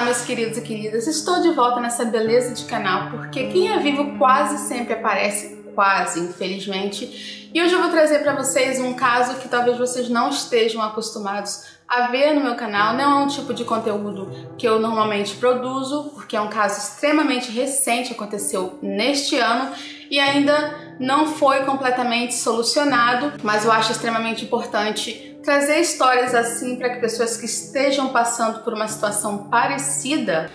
Olá, meus queridos e queridas, estou de volta nessa beleza de canal, porque quem é vivo quase sempre aparece, infelizmente. E hoje eu vou trazer para vocês um caso que talvez vocês não estejam acostumados a ver no meu canal. Não é um tipo de conteúdo que eu normalmente produzo, porque é um caso extremamente recente, aconteceu neste ano e ainda não foi completamente solucionado, mas eu acho extremamente importante trazer histórias assim para que pessoas que estejam passando por uma situação parecida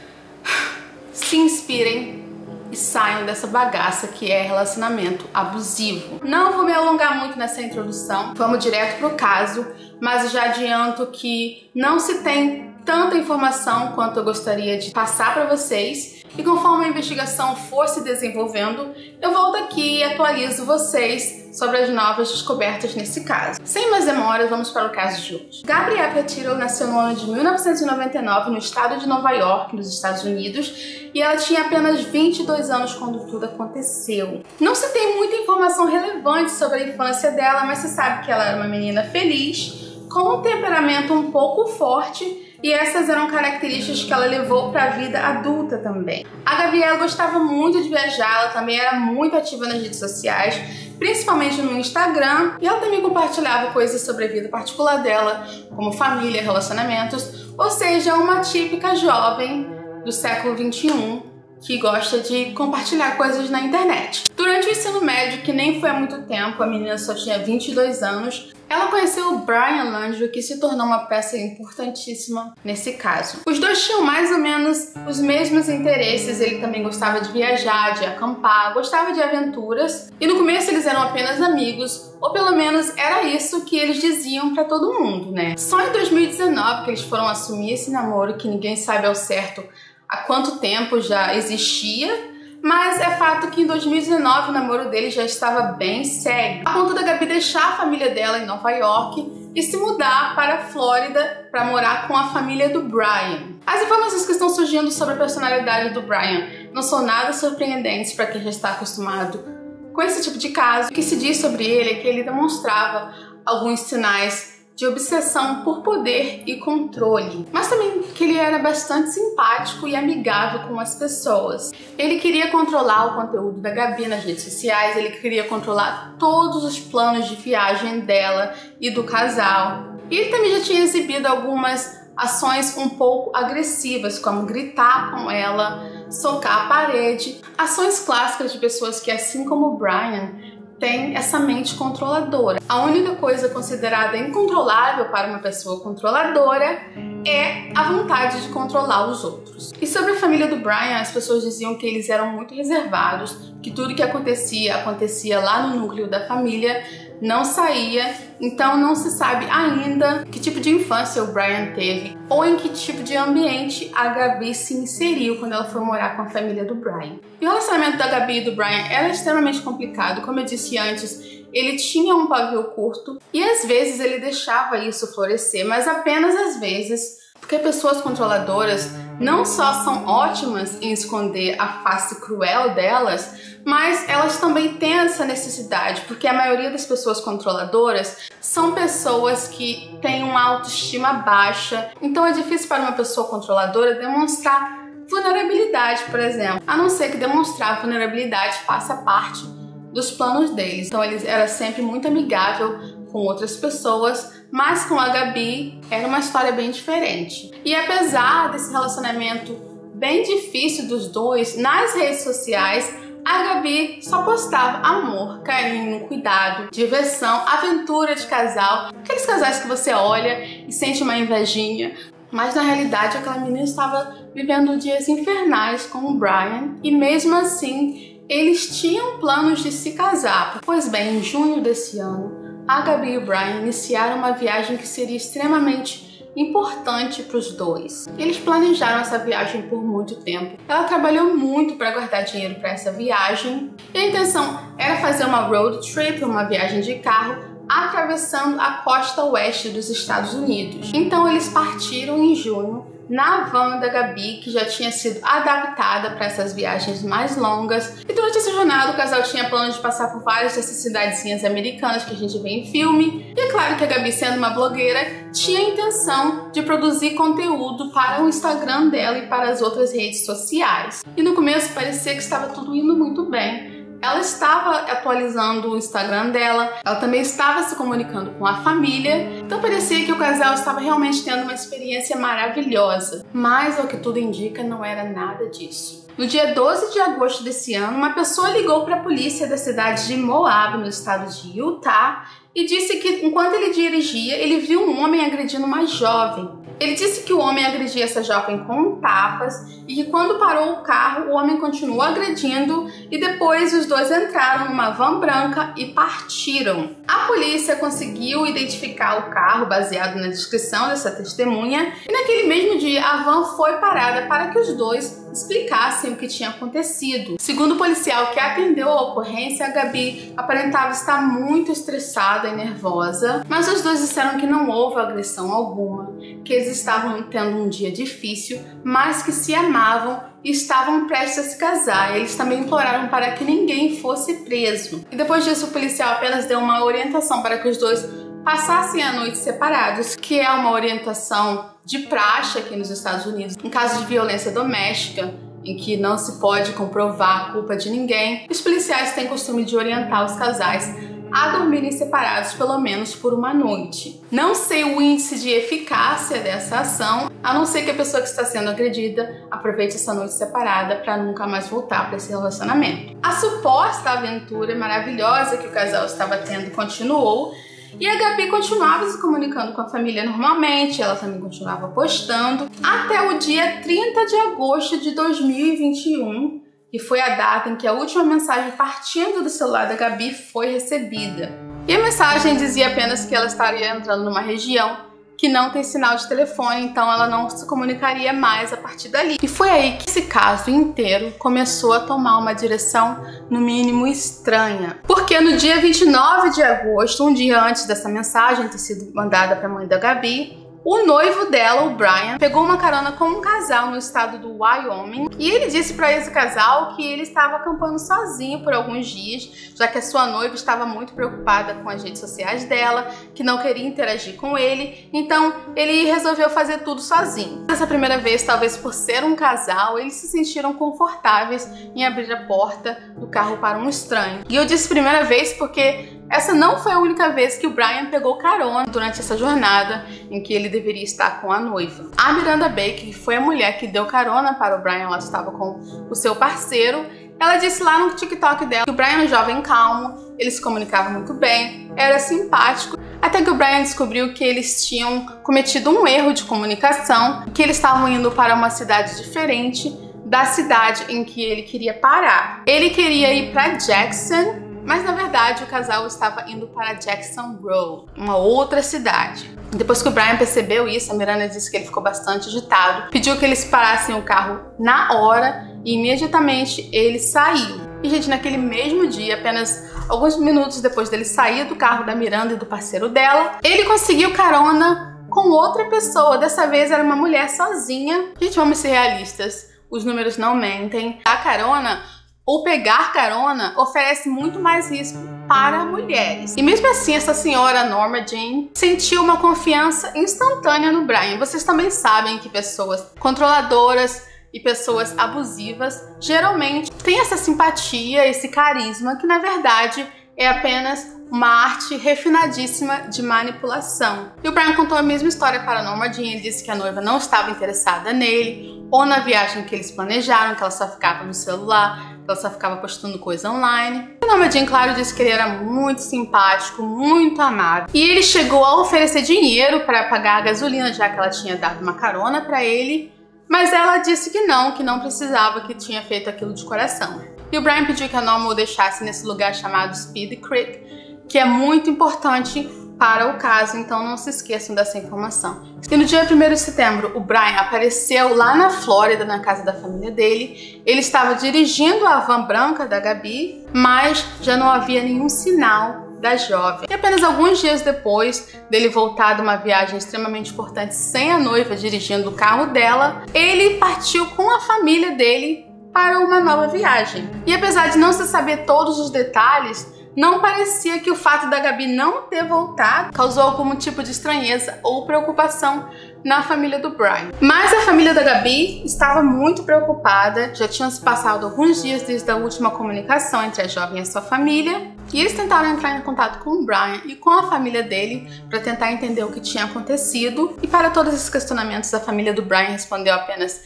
se inspirem e saiam dessa bagaça que é relacionamento abusivo. Não vou me alongar muito nessa introdução, vamos direto pro caso, mas já adianto que não se tem tanta informação quanto eu gostaria de passar para vocês, e conforme a investigação for se desenvolvendo, eu volto aqui e atualizo vocês sobre as novas descobertas nesse caso. Sem mais demoras, vamos para o caso de hoje. Gabrielle Petito nasceu no ano de 1999 no estado de Nova York, nos Estados Unidos, e ela tinha apenas 22 anos quando tudo aconteceu. Não se tem muita informação relevante sobre a infância dela, mas se sabe que ela era uma menina feliz, com um temperamento um pouco forte, e essas eram características que ela levou para a vida adulta também. A Gabrielle gostava muito de viajar, ela também era muito ativa nas redes sociais, principalmente no Instagram, e ela também compartilhava coisas sobre a vida particular dela, como família, relacionamentos, ou seja, uma típica jovem do século XXI que gosta de compartilhar coisas na internet. Durante o ensino médio, que nem foi há muito tempo, a menina só tinha 22 anos, ela conheceu o Brian Langell, que se tornou uma peça importantíssima nesse caso. Os dois tinham mais ou menos os mesmos interesses, ele também gostava de viajar, de acampar, gostava de aventuras, e no começo eles eram apenas amigos, ou pelo menos era isso que eles diziam pra todo mundo, né? Só em 2019 que eles foram assumir esse namoro, que ninguém sabe ao certo há quanto tempo já existia, mas é fato que em 2019 o namoro dele já estava bem sério, a ponto da Gabi deixar a família dela em Nova York e se mudar para a Flórida para morar com a família do Brian. As informações que estão surgindo sobre a personalidade do Brian não são nada surpreendentes para quem já está acostumado com esse tipo de caso. O que se diz sobre ele é que ele demonstrava alguns sinais de obsessão por poder e controle, mas também que ele era bastante simpático e amigável com as pessoas. Ele queria controlar o conteúdo da Gabi nas redes sociais, ele queria controlar todos os planos de viagem dela e do casal. E ele também já tinha exibido algumas ações um pouco agressivas, como gritar com ela, socar a parede, ações clássicas de pessoas que, assim como o Brian, tem essa mente controladora. A única coisa considerada incontrolável para uma pessoa controladora é a vontade de controlar os outros. E sobre a família do Brian, as pessoas diziam que eles eram muito reservados, que tudo que acontecia lá no núcleo da família, não saía, então não se sabe ainda que tipo de infância o Brian teve ou em que tipo de ambiente a Gabi se inseriu quando ela foi morar com a família do Brian. E o relacionamento da Gabi e do Brian era extremamente complicado, como eu disse antes, ele tinha um pavio curto e às vezes ele deixava isso florescer, mas apenas às vezes, porque pessoas controladoras não só são ótimas em esconder a face cruel delas, mas elas também têm essa necessidade, porque a maioria das pessoas controladoras são pessoas que têm uma autoestima baixa, então é difícil para uma pessoa controladora demonstrar vulnerabilidade, por exemplo, a não ser que demonstrar vulnerabilidade faça parte dos planos deles. Então ele era sempre muito amigável com outras pessoas, mas com a Gabi era uma história bem diferente. E apesar desse relacionamento bem difícil dos dois, nas redes sociais, a Gabi só postava amor, carinho, cuidado, diversão, aventura de casal, aqueles casais que você olha e sente uma invejinha, mas na realidade aquela menina estava vivendo dias infernais com o Brian e mesmo assim eles tinham planos de se casar. Pois bem, em junho desse ano, a Gabi e o Brian iniciaram uma viagem que seria extremamente importante para os dois. Eles planejaram essa viagem por muito tempo. Ela trabalhou muito para guardar dinheiro para essa viagem e a intenção era fazer uma road trip, uma viagem de carro, atravessando a costa oeste dos Estados Unidos. Então eles partiram em junho na van da Gabi, que já tinha sido adaptada para essas viagens mais longas. E durante essa jornada o casal tinha plano de passar por várias dessas cidadezinhas americanas que a gente vê em filme. E é claro que a Gabi, sendo uma blogueira, tinha a intenção de produzir conteúdo para o Instagram dela e para as outras redes sociais. E no começo parecia que estava tudo indo muito bem. Ela estava atualizando o Instagram dela, ela também estava se comunicando com a família, então parecia que o casal estava realmente tendo uma experiência maravilhosa. Mas, ao que tudo indica, não era nada disso. No dia 12 de agosto desse ano, uma pessoa ligou para a polícia da cidade de Moab, no estado de Utah, e disse que, enquanto ele dirigia, ele viu um homem agredindo uma jovem. Ele disse que o homem agredia essa jovem com tapas e que quando parou o carro, o homem continuou agredindo e depois os dois entraram numa van branca e partiram. A polícia conseguiu identificar o carro baseado na descrição dessa testemunha e naquele mesmo dia a van foi parada para que os dois explicassem o que tinha acontecido. Segundo o policial que atendeu a ocorrência, a Gabi aparentava estar muito estressada e nervosa, mas os dois disseram que não houve agressão alguma, que eles estavam tendo um dia difícil, mas que se amavam e estavam prestes a se casar. Eles também imploraram para que ninguém fosse preso. E depois disso, o policial apenas deu uma orientação para que os dois passassem a noite separados, que é uma orientação de praxe aqui nos Estados Unidos. Em caso de violência doméstica, em que não se pode comprovar a culpa de ninguém, os policiais têm costume de orientar os casais a dormirem separados pelo menos por uma noite. Não sei o índice de eficácia dessa ação, a não ser que a pessoa que está sendo agredida aproveite essa noite separada para nunca mais voltar para esse relacionamento. A suposta aventura maravilhosa que o casal estava tendo continuou, e a Gabi continuava se comunicando com a família normalmente, ela também continuava postando, até o dia 30 de agosto de 2021, que foi a data em que a última mensagem partindo do celular da Gabi foi recebida. E a mensagem dizia apenas que ela estaria entrando numa região que não tem sinal de telefone, então ela não se comunicaria mais a partir dali. E foi aí que esse caso inteiro começou a tomar uma direção, no mínimo, estranha. Porque no dia 29 de agosto, um dia antes dessa mensagem ter sido mandada para a mãe da Gabi, o noivo dela, o Brian, pegou uma carona com um casal no estado do Wyoming e ele disse para esse casal que ele estava acampando sozinho por alguns dias, já que a sua noiva estava muito preocupada com as redes sociais dela, que não queria interagir com ele, então ele resolveu fazer tudo sozinho. Nessa primeira vez, talvez por ser um casal, eles se sentiram confortáveis em abrir a porta do carro para um estranho. E eu disse primeira vez porque essa não foi a única vez que o Brian pegou carona durante essa jornada em que ele deveria estar com a noiva. A Miranda Baker, que foi a mulher que deu carona para o Brian, ela estava com o seu parceiro, ela disse lá no TikTok dela que o Brian é um jovem calmo, ele se comunicava muito bem, era simpático, até que o Brian descobriu que eles tinham cometido um erro de comunicação, que eles estavam indo para uma cidade diferente da cidade em que ele queria parar. Ele queria ir para Jackson, mas na verdade o casal estava indo para Jackson Road, uma outra cidade. Depois que o Brian percebeu isso, a Miranda disse que ele ficou bastante agitado, pediu que eles parassem o carro na hora e imediatamente ele saiu. E gente, naquele mesmo dia, apenas alguns minutos depois dele sair do carro da Miranda e do parceiro dela, ele conseguiu carona com outra pessoa. Dessa vez era uma mulher sozinha. Gente, vamos ser realistas, os números não mentem. A carona, ou pegar carona, oferece muito mais risco para mulheres. E mesmo assim, essa senhora Norma Jean sentiu uma confiança instantânea no Brian. Vocês também sabem que pessoas controladoras e pessoas abusivas geralmente têm essa simpatia, esse carisma, que na verdade é apenas uma arte refinadíssima de manipulação. E o Brian contou a mesma história para a Norma Jean. Ele disse que a noiva não estava interessada nele, ou na viagem que eles planejaram, que ela só ficava no celular, que ela só ficava postando coisa online. E a Norma Jean, claro, disse que ele era muito simpático, muito amável. E ele chegou a oferecer dinheiro para pagar a gasolina, já que ela tinha dado uma carona para ele, mas ela disse que não precisava, que tinha feito aquilo de coração. E o Brian pediu que a Norma o deixasse nesse lugar chamado Speed Creek, que é muito importante para o caso, então não se esqueçam dessa informação. E no dia 1º de setembro, o Brian apareceu lá na Flórida, na casa da família dele. Ele estava dirigindo a van branca da Gabi, mas já não havia nenhum sinal da jovem. E apenas alguns dias depois dele voltar de uma viagem extremamente importante sem a noiva dirigindo o carro dela, ele partiu com a família dele para uma nova viagem. E apesar de não se saber todos os detalhes, não parecia que o fato da Gabi não ter voltado causou algum tipo de estranheza ou preocupação na família do Brian. Mas a família da Gabi estava muito preocupada, já tinham se passado alguns dias desde a última comunicação entre a jovem e a sua família, e eles tentaram entrar em contato com o Brian e com a família dele para tentar entender o que tinha acontecido, e para todos esses questionamentos a família do Brian respondeu apenas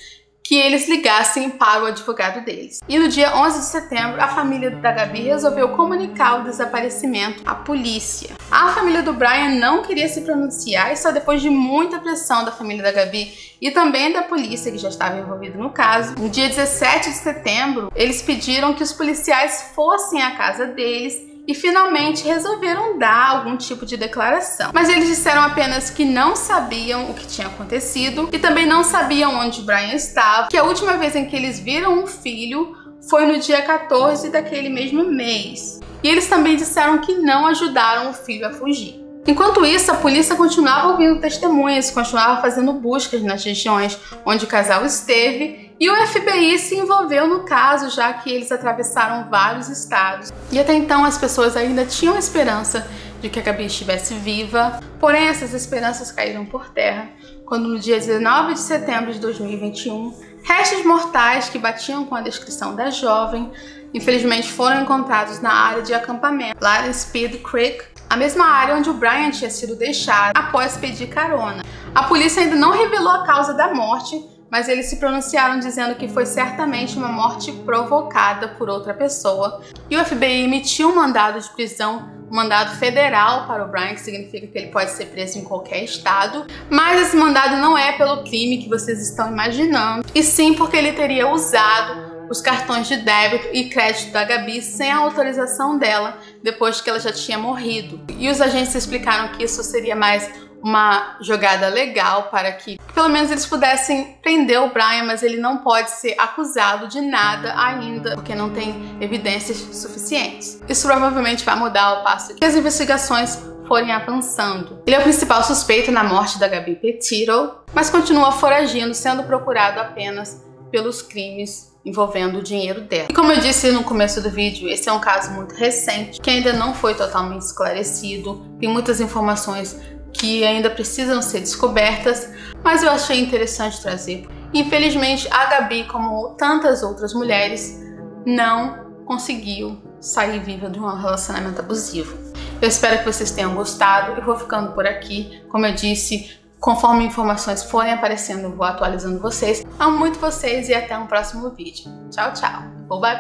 que eles ligassem para o advogado deles. E no dia 11 de setembro, a família da Gabi resolveu comunicar o desaparecimento à polícia. A família do Brian não queria se pronunciar e só depois de muita pressão da família da Gabi e também da polícia, que já estava envolvida no caso, no dia 17 de setembro, eles pediram que os policiais fossem à casa deles e finalmente resolveram dar algum tipo de declaração. Mas eles disseram apenas que não sabiam o que tinha acontecido e também não sabiam onde Brian estava, que a última vez em que eles viram um filho foi no dia 14 daquele mesmo mês. E eles também disseram que não ajudaram o filho a fugir. Enquanto isso, a polícia continuava ouvindo testemunhas, continuava fazendo buscas nas regiões onde o casal esteve, e o FBI se envolveu no caso, já que eles atravessaram vários estados. E até então as pessoas ainda tinham esperança de que a Gabi estivesse viva, porém essas esperanças caíram por terra quando no dia 19 de setembro de 2021, restos mortais que batiam com a descrição da jovem, infelizmente foram encontrados na área de acampamento, lá em Speed Creek, a mesma área onde o Brian tinha sido deixado após pedir carona. A polícia ainda não revelou a causa da morte, mas eles se pronunciaram dizendo que foi certamente uma morte provocada por outra pessoa. E o FBI emitiu um mandado de prisão, um mandado federal para o Brian, que significa que ele pode ser preso em qualquer estado. Mas esse mandado não é pelo crime que vocês estão imaginando, e sim porque ele teria usado os cartões de débito e crédito da Gabi sem a autorização dela, depois que ela já tinha morrido. E os agentes explicaram que isso seria mais uma jogada legal para que pelo menos eles pudessem prender o Brian, mas ele não pode ser acusado de nada ainda, porque não tem evidências suficientes. Isso provavelmente vai mudar ao passo que as investigações forem avançando. Ele é o principal suspeito na morte da Gabi Petito, mas continua foragindo, sendo procurado apenas pelos crimes envolvendo o dinheiro dela. E como eu disse no começo do vídeo, esse é um caso muito recente, que ainda não foi totalmente esclarecido, tem muitas informações que ainda precisam ser descobertas, mas eu achei interessante trazer. Infelizmente, a Gabi, como tantas outras mulheres, não conseguiu sair viva de um relacionamento abusivo. Eu espero que vocês tenham gostado. Eu vou ficando por aqui. Como eu disse, conforme informações forem aparecendo, eu vou atualizando vocês. Amo muito vocês e até um próximo vídeo. Tchau, tchau. Ou bye, bye.